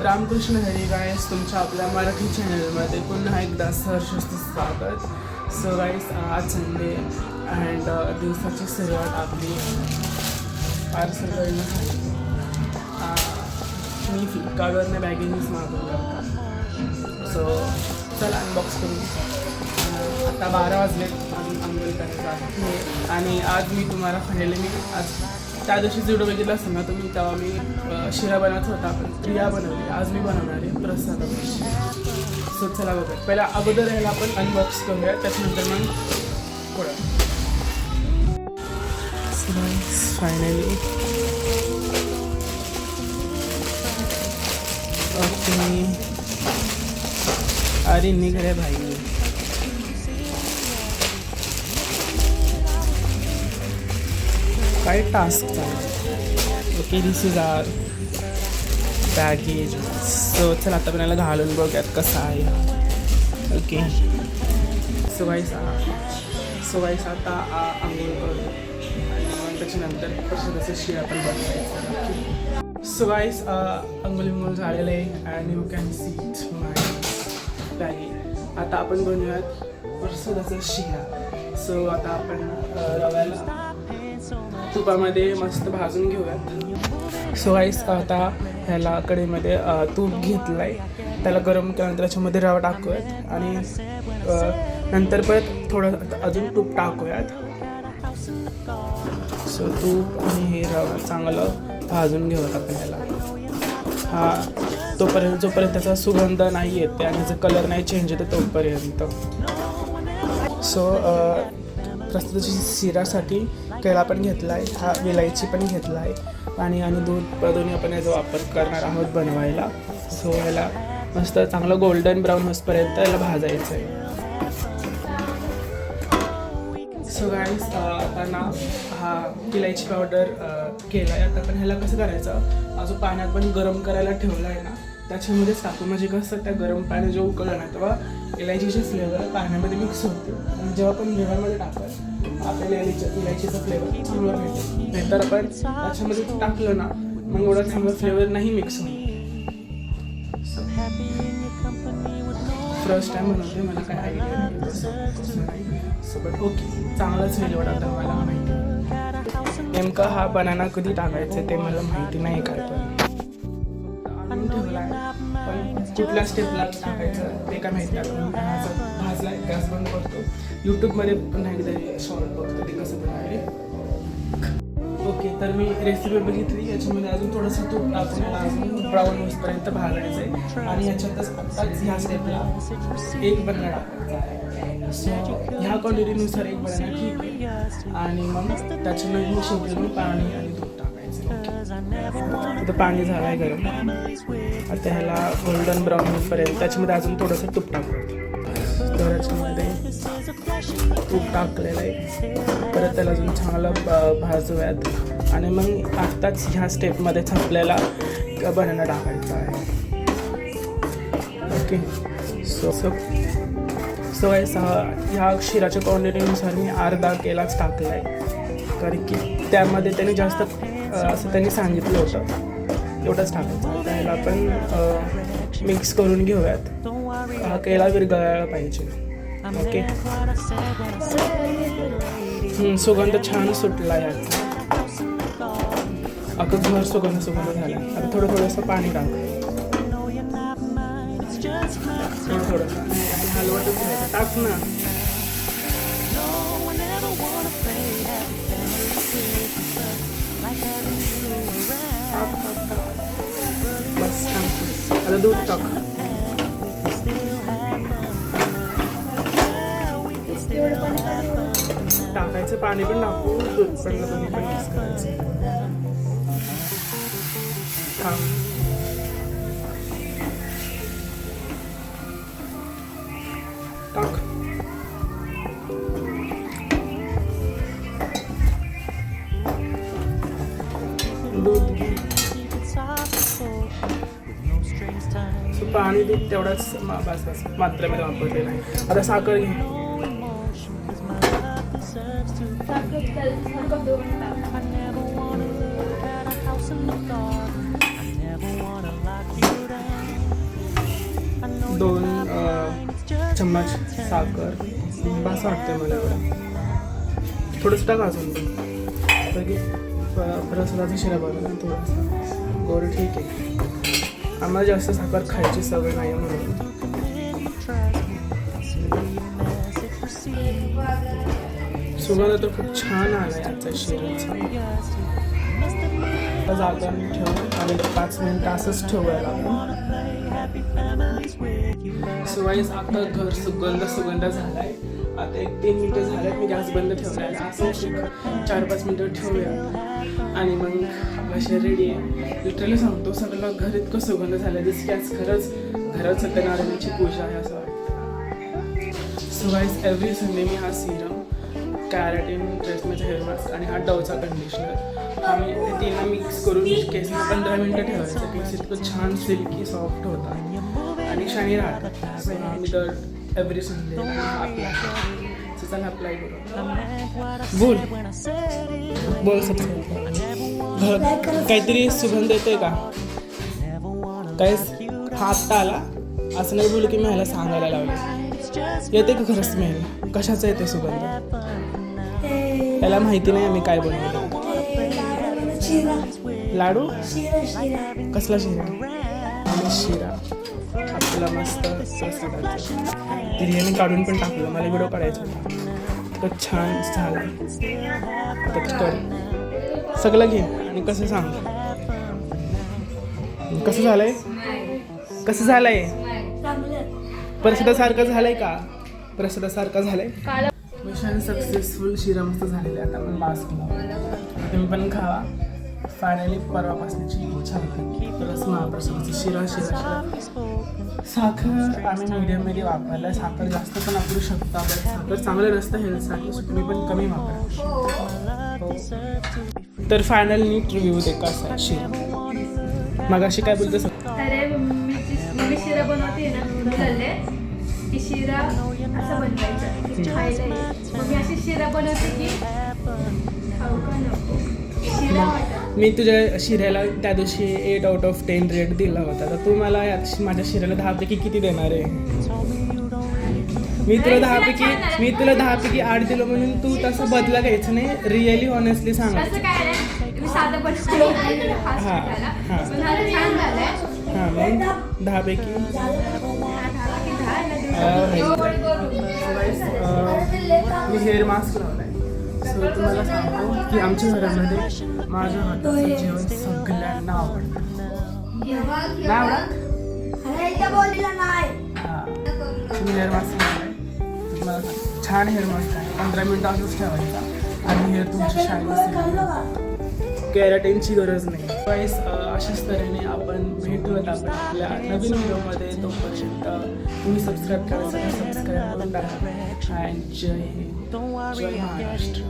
Ramakrishna Hari guys, तुमच्या आपल्या मराठी चॅनलमध्ये पुन्हा एकदा सहर्ष स्वागत. सो गाईस, आज संडे अँड दिवसाची सुरुवात आपली पार्सल करणं झाली. मी फ्लिपकार्टवरनं बॅगेनीच मागवलं होता. सो चला अनबॉक्स करू. आता 12 वाजले, अजून अंघोळ करायचं आहे. आणि आज मी तुम्हाला फायनली आज त्या दिवशी व्हिडिओ बघितला असेल ना तुम्ही, तेव्हा मी शिरा बनवत होता, पण प्रिया बनवली. आज मी बनवणार आहे प्रसाद. सो चला बघा, पहिला अगोदर ह्याला आपण अनबॉक्स करूया, त्याच्यानंतर मग पुढं. Finally okay. अरे निघ रे भाई. काय टास्क चालू. Okay, this is our baggage. So चला आता पण याला घालून बघूयात कसं आहे. ओके, सो गाईस आता आंघोळ करू आणि मग त्याच्यानंतर प्रसादाचं शिरा पण बनवायचं. सो गाईस, अंघोळ झालेलं आहे आणि you can see it my baggage. आता आपण बनवूयात प्रसादाचं शिरा. सो आता आपण रव्याला तुपामध्ये मस्त भाजून घेऊयात. सो गाईस, आता ह्याला कढईमध्ये तूप घेतलं आहे, त्याला गरम केल्यानंतर त्याच्यामध्ये रवा टाकूयात आणि नंतर परत थोडं अजून तूप टाकूयात. सो तूप आणि हे रवा चांगलं भाजून घेऊयात आपण ह्याला. जोपर्यंत त्याचा सुगंध नाही येते आणि त्याचा कलर नाही चेंज होते तोपर्यंत. सो प्रसादाच्या शिऱ्यासाठी केळा पण घेतला आहे, हा विलायची पण घेतला आहे, पाणी आणि दूध दोन्ही आपण याचा वापर करणार आहोत बनवायला. सो याला मस्त चांगलं गोल्डन ब्राऊन होईपर्यंत याला भाजायचं आहे. सो गाईस, आता ना हा इलायची पावडर केला आहे. आता पण ह्याला कसं करायचं, जो पाण्यात पण गरम करायला ठेवला आहे ना त्याच्यामध्येच टाकू, म्हणजे कसं त्या गरम पाणी जेव्हा उकळलं ना तेव्हा इलायचीचे फ्लेवर पाण्यामध्ये मिक्स होते आणि जेव्हा आपण जेवणामध्ये टाकलं आपल्याला इलायचीचा फ्लेवर चांगला भेटेल. नाहीतर आपण त्याच्यामध्ये टाकलं ना मग एवढा चांगला फ्लेवर नाही मिक्स होईल. फर्स्ट टाइम बनवते, मला काय आयडिया नाही. बट ओके, चांगलाच होईल एवढा तर मला माहिती. नेमका हा बनाना कधी टाकायचं ते मला माहिती नाही काय, पण ठेवला आहे. पण कुठल्या स्टेपला टाकायचं ते काय माहिती नाही. भाजला गॅस बंद करतो. यूट्यूबमध्ये पण एकदा शॉर्ट बघतो ते कसं बनवायला. ओके, तर मी रेसिपी बघितली. याच्यामध्ये अजून थोडंसं तूप टाकून अजून ब्राऊन होईपर्यंत भाजायचं आहे आणि याच्यातच आत्ताच ह्या स्टेपला एक बनाना टाकायचा आहे. सो ह्या क्वांटिटीनुसार एक बनाना ठीक आहे. आणि मग त्याच्यामध्ये शेवटी मग पाणी आणि दूध टाकायचं. आता पाणी झालं आहे गरम. आता ह्याला गोल्डन ब्राऊन होईपर्यंत त्याच्यामध्ये अजून थोडंसं तूप टाकू. तर याच्यामध्ये तूप टाकलेलं आहे. परत त्याला अजून चांगलं भाजूयात आणि मग आत्ताच ह्या स्टेपमध्येच आपल्याला बनाना टाकायचा आहे. ओके, सो ह्या शिराच्या क्वांटिटीनुसार मी अर्धा केलाच टाकला आहे, कारण की त्यामध्ये त्याने जास्त असं त्यांनी सांगितलं होतं एवढंच टाकायचं. त्याला आपण मिक्स करून घेऊयात. हा केला विरघळायला पाहिजे. ओके, सुगंध छान सुटला याचा. अगं घर सुगंध झाला. आता थोडंसं पाणी थोडंसं हलवतच घ्यायचं. टाक ना. बस, आता दूध टाक. टाकायचं पाणी पण टाकू, दूध पण दोन्ही पण मिक्स करायचं. टाक. दूध घे. पाणी दूध तेवढाच बस मात्रेमध्ये वापरलेलं आहे. आता साखर घे. 2 चम्मच साखर बस वाटते मला एवढं. थोडंसं टाका अजून रसदाचा शिरा बनवला थोडासा गोड ठीक आहे. आम्हाला जास्त साखर खायची सवय नाही म्हणून. सुगंध तर खूप छान आला याचा शिऱ्याचा. झाकण ठेवून आणि 5 मिनिटं असंच ठेवायला लागेल. सुवाईस आता घर सुगंध झालाय. आता 1-3 मिनिटं झाल्यात मी गॅस बंद ठेवलाय. असं 4-5 मिनिटं ठेवूया आणि मग आपला शेर रेडी आहे. लिटरली सांगतो सगळं घर इतकं सुगंध झालं जसं की आज खरंच घरात सत्यनारायणाची पूजा आहे असं वाटतं. सुवाईस एव्हरी संडे मी हा सिरम, कॅराटीन, ट्रेसमेचा हेअर मास्क आणि हा डवचा कंडिशनर आम्ही ते तीन मिक्स करून केसला 15 मिनिटं ठेवायचं. केस इतकं छान सिल्की सॉफ्ट होता आणि शायनी राहतात. आम्ही तर एव्हरी संडे चला अप्लाय करू. बोल काहीतरी सुगंध येतोय का? काय हा आत्ता आला असं नाही बोलू की मी ह्याला सांगायला लावले. येते का खरंच स्मेल? कशाचा येते सुगंध? त्याला माहिती नाही आम्ही काय बनवतो. लाडू? कसला शिरा? आणि शिरा आपला मस्त बिर्याणी काढून पण टाकलं. मला व्हिडिओ काढायचा होता. तर छान झाला. कर सगळं घे आणि कसं सांग कसं झालंय? कसं झालंय? प्रसादासारखं झालंय का? प्रसादासारखं झालंय. Mission successful. शिरा मस्त झालेला आहे. आता आपण मास्क लावू. तुम्ही पण खावा. फायनली परवापासण्याची इच्छा होती. तरच महाप्रसादाची शिरा. साखर आम्ही मीडियममध्ये वापरला. साखर जास्त पण वापरू शकता. साखर चांगलं नसतं हेल्थसाठी, तुम्ही पण कमी वापरा. तर फायनल नीट रिव्ह्यू दे कसा आहे शिरा. मग अशी काय बोलते सर? अरे मी शिरा बनवते ना की शिरा असं बनवायचं खायला. मग मी अशी शिरा बनवते की खाऊ का नको शिरा. मी तुझ्या शिऱ्याला त्या दिवशी 8 out of 10 रेट दिला होता. तर तू मला माझ्या शिऱ्याला 10 पैकी किती देणार आहे? मी तुला 10 पैकी 8 दिलं म्हणून तू तसं बदला घ्यायचं नाही. रिअली ऑनेस्टली सांगायचं. हां मग 10 पैकी मी हेअर मास्क लावलाय. सो तुम्हाला सांगतो की आमच्या घरामध्ये माझ्या हाताचं जेवण सगळ्यांना आवडतं. नाही आवडत? हां तुम्ही हेअर मास्क लावलाय. तुम्हाला सांगतो छान हेअर मास्क आहे. 15 मिनिटं असंच ठेवायचा आणि हेअर तुमची शाईन असेल. कॅराटीनची गरज नाही. गाईस अशाच तऱ्हेने आपण भेटूयात आपण आपल्या नवीन व्हिडिओमध्ये. तोपर्यंत तुम्ही सबस्क्राईब करायचं सबस्क्राईब करून टाका. जय हिंद, जय महाराष्ट्र.